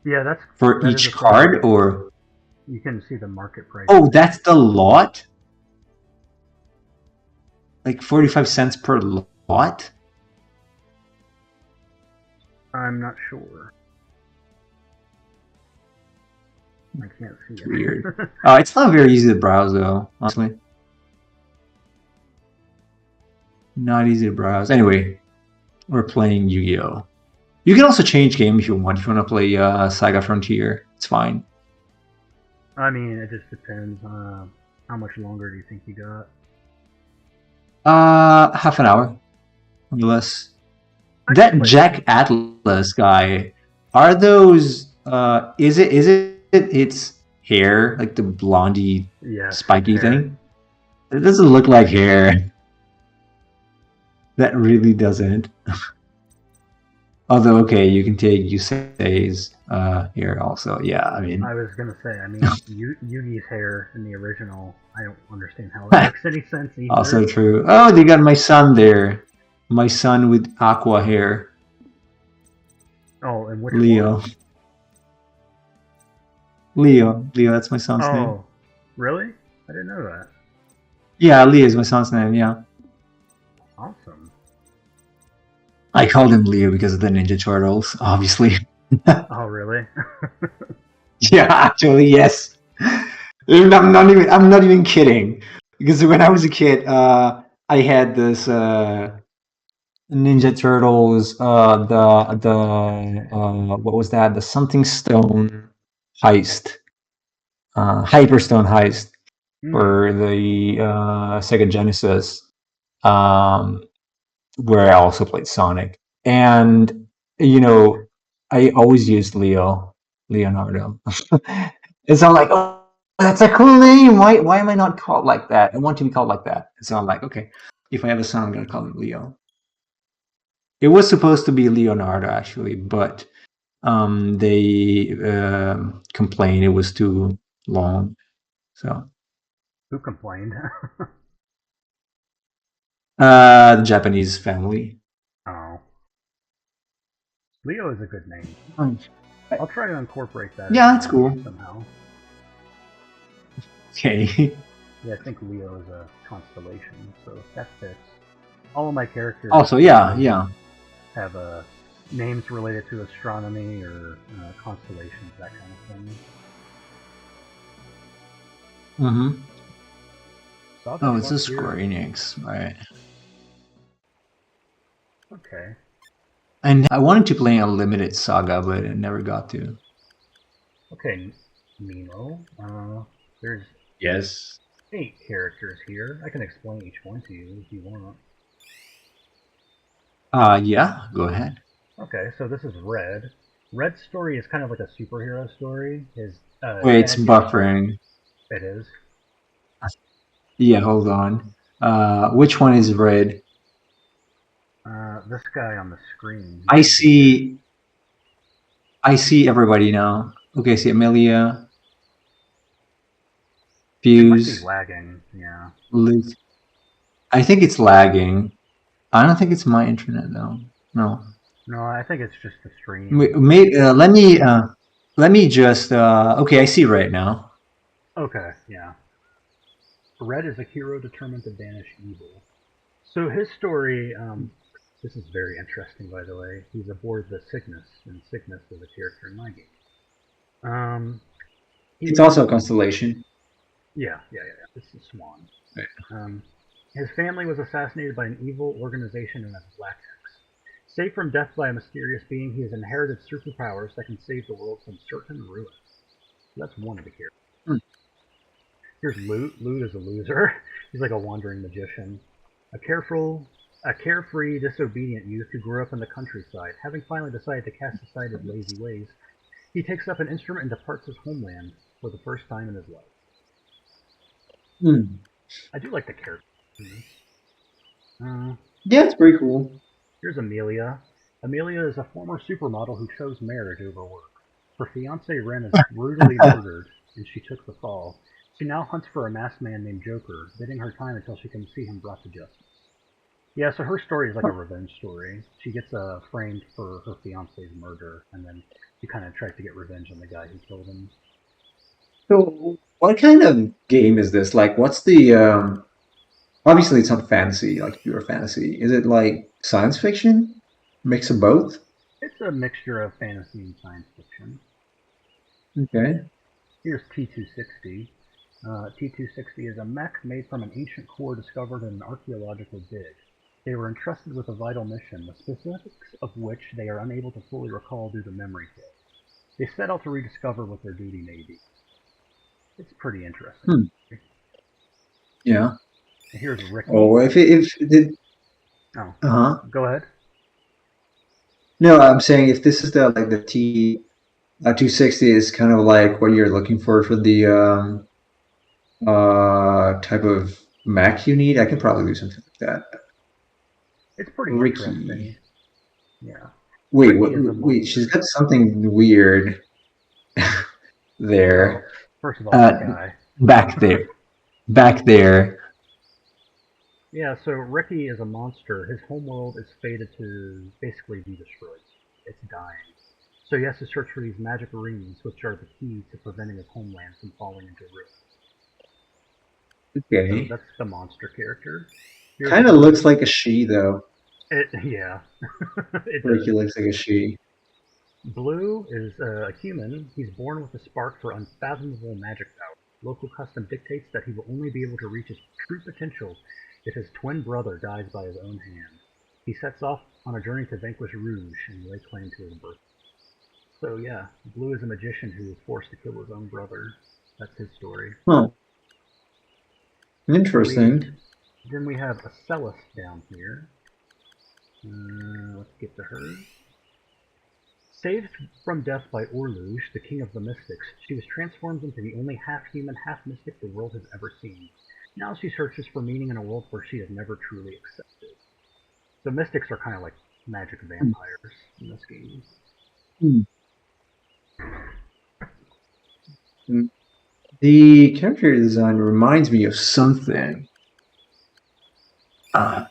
[SPEAKER 1] Yeah, that's
[SPEAKER 2] for
[SPEAKER 1] that
[SPEAKER 2] each card, or
[SPEAKER 1] you can see the market price.
[SPEAKER 2] oh, that's the lot. Like 45 cents per lot.
[SPEAKER 1] I'm not sure. I can't see it.
[SPEAKER 2] Weird. It's not very easy to browse though, honestly. Not easy to browse. Anyway, we're playing Yu-Gi-Oh! You can also change game if you want. If you want to play Saga Frontier, it's fine.
[SPEAKER 1] I mean, it just depends. How much longer do you think you got?
[SPEAKER 2] Half an hour, or less. That Jack Atlas guy, are those? Is it its hair, like the blondie, spiky thing? It doesn't look like hair. That really doesn't. Although, okay, you can take Yusei's hair also. Yeah, I mean...
[SPEAKER 1] I was gonna say, I mean, Yugi's hair in the original, I don't understand how it makes any sense either.
[SPEAKER 2] Also true. Oh, they got my son there. My son with aqua hair.
[SPEAKER 1] Oh, and which
[SPEAKER 2] Leo.
[SPEAKER 1] one?
[SPEAKER 2] Leo, that's my son's name.
[SPEAKER 1] Oh, really? I didn't know that.
[SPEAKER 2] Yeah, Leo is my son's name, yeah.
[SPEAKER 1] Awesome.
[SPEAKER 2] I called him Leo because of the Ninja Turtles, obviously.
[SPEAKER 1] Oh, really?
[SPEAKER 2] Yeah, actually, yes. I'm not even kidding. Because when I was a kid, I had this Ninja Turtles, what was that? The Something Stone heist, Hyperstone heist for the Sega Genesis, where I also played Sonic. And, you know, I always used Leonardo. And so I'm like, oh, that's a cool name. Why am I not called like that? I want to be called like that. And so I'm like, okay, if I have a son, I'm going to call him Leo. It was supposed to be Leonardo, actually, but they complained it was too long. So
[SPEAKER 1] who complained?
[SPEAKER 2] the Japanese family.
[SPEAKER 1] Oh. Leo is a good name.
[SPEAKER 2] Um,
[SPEAKER 1] I'll try to incorporate that.
[SPEAKER 2] Yeah,
[SPEAKER 1] in
[SPEAKER 2] that's cool.
[SPEAKER 1] Somehow.
[SPEAKER 2] Okay.
[SPEAKER 1] Yeah, I think Leo is a constellation, so that fits. All of my characters
[SPEAKER 2] Also, yeah.
[SPEAKER 1] have names related to astronomy or constellations, that kind of thing.
[SPEAKER 2] Mm-hmm.
[SPEAKER 1] So
[SPEAKER 2] Oh, it's a Square Enix, right?
[SPEAKER 1] Okay.
[SPEAKER 2] And I wanted to play Unlimited Saga, but I never got to.
[SPEAKER 1] Okay, Nemo. There's
[SPEAKER 2] Yes.
[SPEAKER 1] 8 characters here. I can explain each one to you if you want.
[SPEAKER 2] Yeah, go ahead.
[SPEAKER 1] Okay, so this is Red. Red's story is kind of like a superhero story. His
[SPEAKER 2] Wait, it's
[SPEAKER 1] dad
[SPEAKER 2] buffering.
[SPEAKER 1] It is.
[SPEAKER 2] Yeah, hold on. Which one is Red?
[SPEAKER 1] This guy on the screen.
[SPEAKER 2] I see everybody now. Okay, see Amelia.
[SPEAKER 1] It might be
[SPEAKER 2] Fuse.
[SPEAKER 1] lagging, yeah.
[SPEAKER 2] Liz. I think it's lagging. I don't think it's my internet though. No.
[SPEAKER 1] No, I think it's just the stream.
[SPEAKER 2] Let me just. Okay, I see right now.
[SPEAKER 1] Okay, yeah. Red is a hero determined to banish evil. So his story, this is very interesting, by the way. He's aboard the Cygnus, and Cygnus is a character in my game.
[SPEAKER 2] It's also a constellation.
[SPEAKER 1] Yeah. This is Swan.
[SPEAKER 2] Right.
[SPEAKER 1] His family was assassinated by an evil organization known as Black X. Saved from death by a mysterious being, he has inherited superpowers that can save the world from certain ruin. That's one of the characters. Here's Loot. Loot is a loser. He's like a wandering magician. A carefree, disobedient youth who grew up in the countryside. Having finally decided to cast aside his lazy ways, he takes up an instrument and departs his homeland for the first time in his life. I do like the character.
[SPEAKER 2] Yeah, it's pretty cool.
[SPEAKER 1] Here's Amelia. Amelia is a former supermodel who chose marriage over work. Her fiance Ren is brutally murdered, and she took the fall. She now hunts for a masked man named Joker, biding her time until she can see him brought to justice. Yeah, so her story is like a revenge story. She gets framed for her fiance's murder, and then she kind of tries to get revenge on the guy who killed him.
[SPEAKER 2] So, what kind of game is this? Like, what's the... Obviously, it's not fantasy, like pure fantasy. Is it like science fiction? Mix of both?
[SPEAKER 1] It's a mixture of fantasy and science fiction.
[SPEAKER 2] Okay.
[SPEAKER 1] Here's T-260. T-260 is a mech made from an ancient core discovered in an archaeological dig. They were entrusted with a vital mission, the specifics of which they are unable to fully recall due to memory failure. They set out to rediscover what their duty may be. It's pretty interesting.
[SPEAKER 2] Yeah.
[SPEAKER 1] And here's Ricky.
[SPEAKER 2] Oh,
[SPEAKER 1] Go ahead.
[SPEAKER 2] No, I'm saying if this is the T260 is kind of like what you're looking for the type of Mac you need, I can probably do something like that.
[SPEAKER 1] It's pretty interesting. Yeah.
[SPEAKER 2] Wait, she's got something weird there.
[SPEAKER 1] First of all, that guy.
[SPEAKER 2] Back there.
[SPEAKER 1] Yeah, so Ricky is a monster. His homeworld is fated to basically be destroyed. It's dying. So he has to search for these magic rings, which are the key to preventing his homeland from falling into ruin.
[SPEAKER 2] Okay.
[SPEAKER 1] So that's the monster character.
[SPEAKER 2] Kind of looks like a she, though.
[SPEAKER 1] Yeah.
[SPEAKER 2] Ricky looks like a she.
[SPEAKER 1] Blue is a human. He's born with a spark for unfathomable magic power. Local custom dictates that he will only be able to reach his true potential if his twin brother dies by his own hand. He sets off on a journey to vanquish Rouge and lay claim to his birth. So yeah, Blue is a magician who was forced to kill his own brother. That's his story.
[SPEAKER 2] Huh. Interesting.
[SPEAKER 1] Then we have Acellus down here. Let's get to her. Saved from death by Orluge, the king of the mystics, she was transformed into the only half-human, half-mystic the world has ever seen. Now she searches for meaning in a world where she has never truly accepted. The mystics are kind of like magic vampires in this game.
[SPEAKER 2] The character design reminds me of something. Not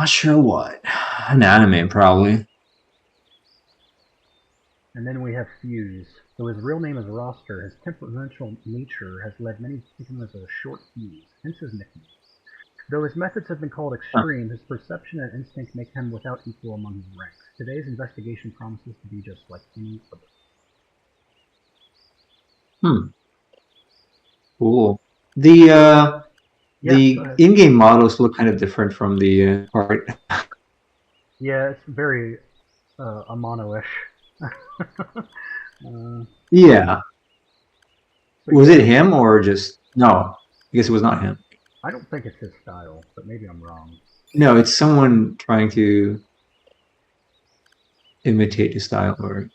[SPEAKER 2] sure what. An anime, probably.
[SPEAKER 1] And then we have Fuse. Though his real name is Roster, his temperamental nature has led many to think him as a short fuse, hence his nickname. Though his methods have been called
[SPEAKER 2] Huh.
[SPEAKER 1] extreme, his perception and instinct make him without equal among his ranks. Today's investigation promises to be just like any other.
[SPEAKER 2] Hmm. Cool. The
[SPEAKER 1] Yeah, go
[SPEAKER 2] the
[SPEAKER 1] ahead.
[SPEAKER 2] in-game models look kind of different from the art.
[SPEAKER 1] Yeah, it's very Amano-ish.
[SPEAKER 2] Yeah.
[SPEAKER 1] So
[SPEAKER 2] Was
[SPEAKER 1] yeah,
[SPEAKER 2] it him or just no? I guess it was not him.
[SPEAKER 1] I don't think it's his style, but maybe I'm wrong.
[SPEAKER 2] No, it's someone trying to imitate his style or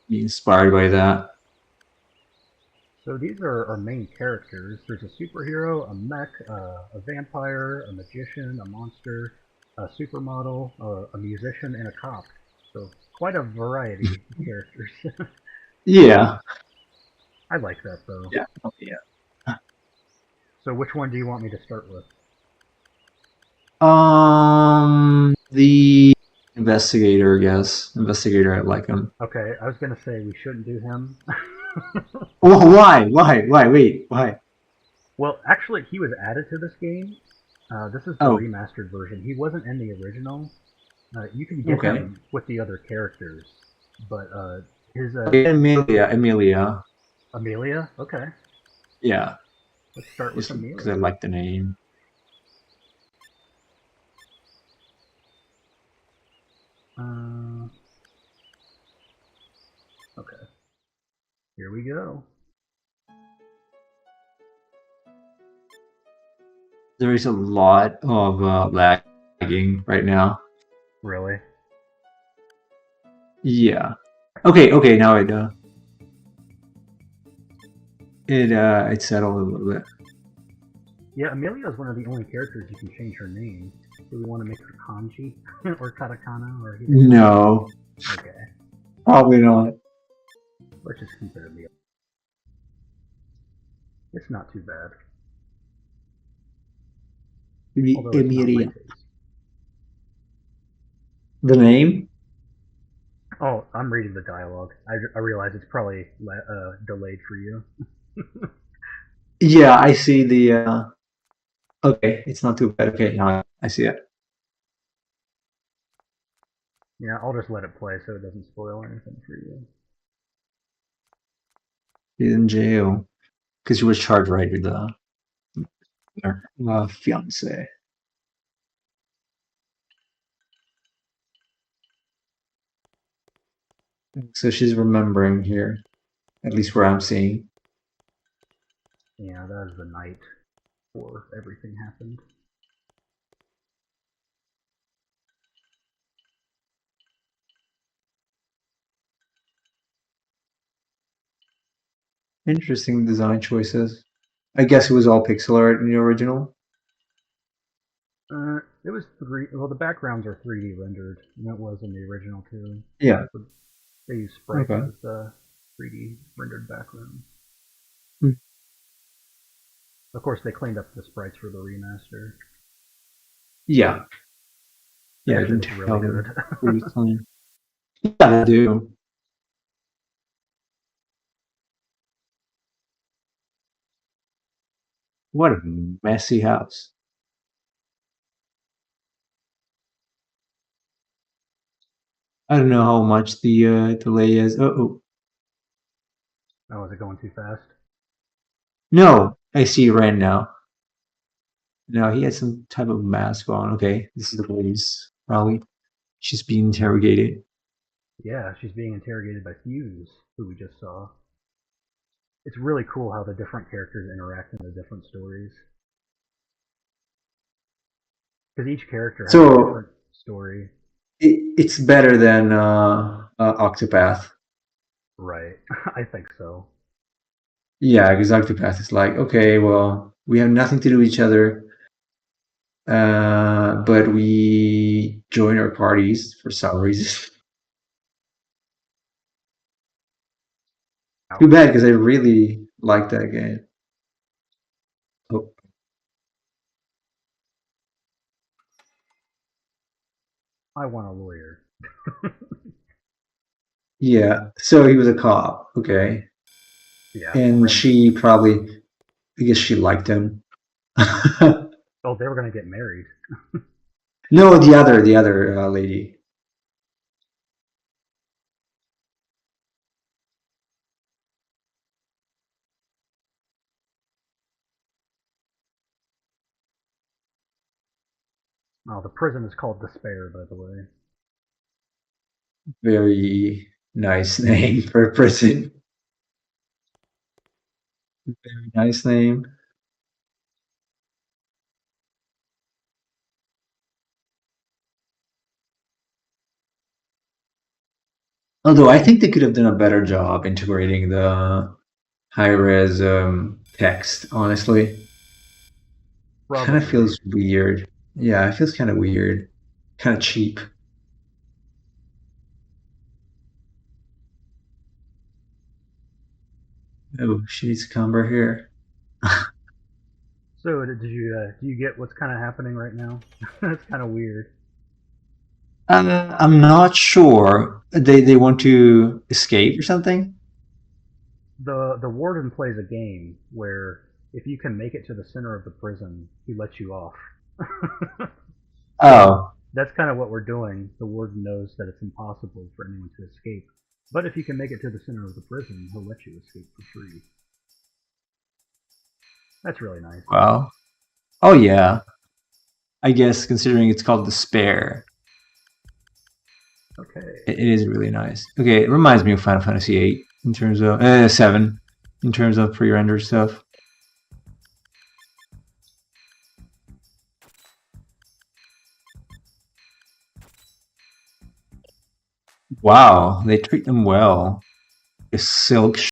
[SPEAKER 2] be inspired by that.
[SPEAKER 1] So these are our main characters. There's a superhero, a mech, a vampire, a magician, a monster, a supermodel, a musician, and a cop. So quite a variety of characters.
[SPEAKER 2] Yeah.
[SPEAKER 1] I like that though.
[SPEAKER 2] Yeah. Oh, yeah.
[SPEAKER 1] So which one do you want me to start with?
[SPEAKER 2] The investigator, I guess. Investigator, I like him.
[SPEAKER 1] Okay, I was gonna say we shouldn't do him.
[SPEAKER 2] Oh, why? Why? Why? Wait, why?
[SPEAKER 1] Well, actually, he was added to this game. This is the
[SPEAKER 2] Oh,
[SPEAKER 1] remastered version. He wasn't in the original. You can get
[SPEAKER 2] okay.
[SPEAKER 1] him with the other characters, but his
[SPEAKER 2] Okay, Emilia, Emilia.
[SPEAKER 1] Amelia. Okay,
[SPEAKER 2] Yeah,
[SPEAKER 1] let's start with
[SPEAKER 2] just because I
[SPEAKER 1] Amelia.
[SPEAKER 2] like the name.
[SPEAKER 1] Uh, okay, here we go.
[SPEAKER 2] There is a lot of lagging right now.
[SPEAKER 1] Really?
[SPEAKER 2] Yeah. Okay, okay, now it settled a little bit.
[SPEAKER 1] Yeah, Amelia is one of the only characters you can change her name. Do we want to make her Kanji or Katakana or Hiragana?
[SPEAKER 2] No,
[SPEAKER 1] Okay,
[SPEAKER 2] probably not.
[SPEAKER 1] let's just keep it Amelia. It's not too bad, although it's not my
[SPEAKER 2] Emilia.
[SPEAKER 1] taste.
[SPEAKER 2] The name?
[SPEAKER 1] Oh, I'm reading the dialogue. I realize it's probably delayed for you.
[SPEAKER 2] Yeah, I see the. Okay, it's not too bad. Okay, now I see it.
[SPEAKER 1] Yeah, I'll just let it play so it doesn't spoil anything for you.
[SPEAKER 2] She's in jail because she was charged right with her fiance. So she's remembering here, at least where I'm seeing.
[SPEAKER 1] Yeah, that is the night before everything happened.
[SPEAKER 2] Interesting design choices. I guess it was all pixel art in the original.
[SPEAKER 1] It was three. Well, the backgrounds are 3D rendered, and it was in the original too.
[SPEAKER 2] Yeah.
[SPEAKER 1] But they use sprites
[SPEAKER 2] Okay.
[SPEAKER 1] as the 3D rendered backgrounds.
[SPEAKER 2] Hmm.
[SPEAKER 1] Of course, they cleaned up the sprites for the remaster.
[SPEAKER 2] Yeah.
[SPEAKER 1] It
[SPEAKER 2] Yeah, I
[SPEAKER 1] actually
[SPEAKER 2] can
[SPEAKER 1] looks really
[SPEAKER 2] tell
[SPEAKER 1] good.
[SPEAKER 2] they're pretty clean. Yeah, they do. What a messy house. I don't know how much the delay is. Oh,
[SPEAKER 1] Oh, is it going too fast?
[SPEAKER 2] no, I see Ren now. No, he had some type of mask on. Okay, this is the police. Probably she's being interrogated.
[SPEAKER 1] Yeah, she's being interrogated by Fuse, who we just saw. It's really cool how the different characters interact in the different stories. Because each character has a
[SPEAKER 2] So
[SPEAKER 1] different story.
[SPEAKER 2] it's better than Octopath.
[SPEAKER 1] Right. I think so.
[SPEAKER 2] Yeah, because Octopath is like, okay, well, we have nothing to do with each other, but we join our parties for some reason. Too
[SPEAKER 1] Ouch.
[SPEAKER 2] bad because I really like that game. Oh,
[SPEAKER 1] I want a lawyer.
[SPEAKER 2] Yeah. So he was a cop. Okay.
[SPEAKER 1] Yeah.
[SPEAKER 2] And she probably, I guess she liked him.
[SPEAKER 1] Oh, they were gonna get married.
[SPEAKER 2] No, the other lady.
[SPEAKER 1] Oh, the prison is called Despair, by the way.
[SPEAKER 2] Very nice name for a prison. Very nice name. Although I think they could have done a better job integrating the high res text, honestly. Kind of
[SPEAKER 1] Probably.
[SPEAKER 2] feels weird. Yeah, it feels kind of weird. Kind of cheap. Oh, she needs to come over here.
[SPEAKER 1] So, do you get what's kind of happening right now? That's kind of weird.
[SPEAKER 2] I'm not sure. They want to escape or something?
[SPEAKER 1] The warden plays a game where if you can make it to the center of the prison, he lets you off. So
[SPEAKER 2] Oh,
[SPEAKER 1] that's kind of what we're doing. The warden knows that it's impossible for anyone to escape, but if you can make it to the center of the prison, he'll let you escape for free. That's really nice.
[SPEAKER 2] well. Oh, yeah. I guess considering it's called Despair,
[SPEAKER 1] Okay.
[SPEAKER 2] it is really nice. Okay, it reminds me of Final Fantasy VIII in terms of 7 in terms of pre-rendered stuff. Wow, they treat them well. A silk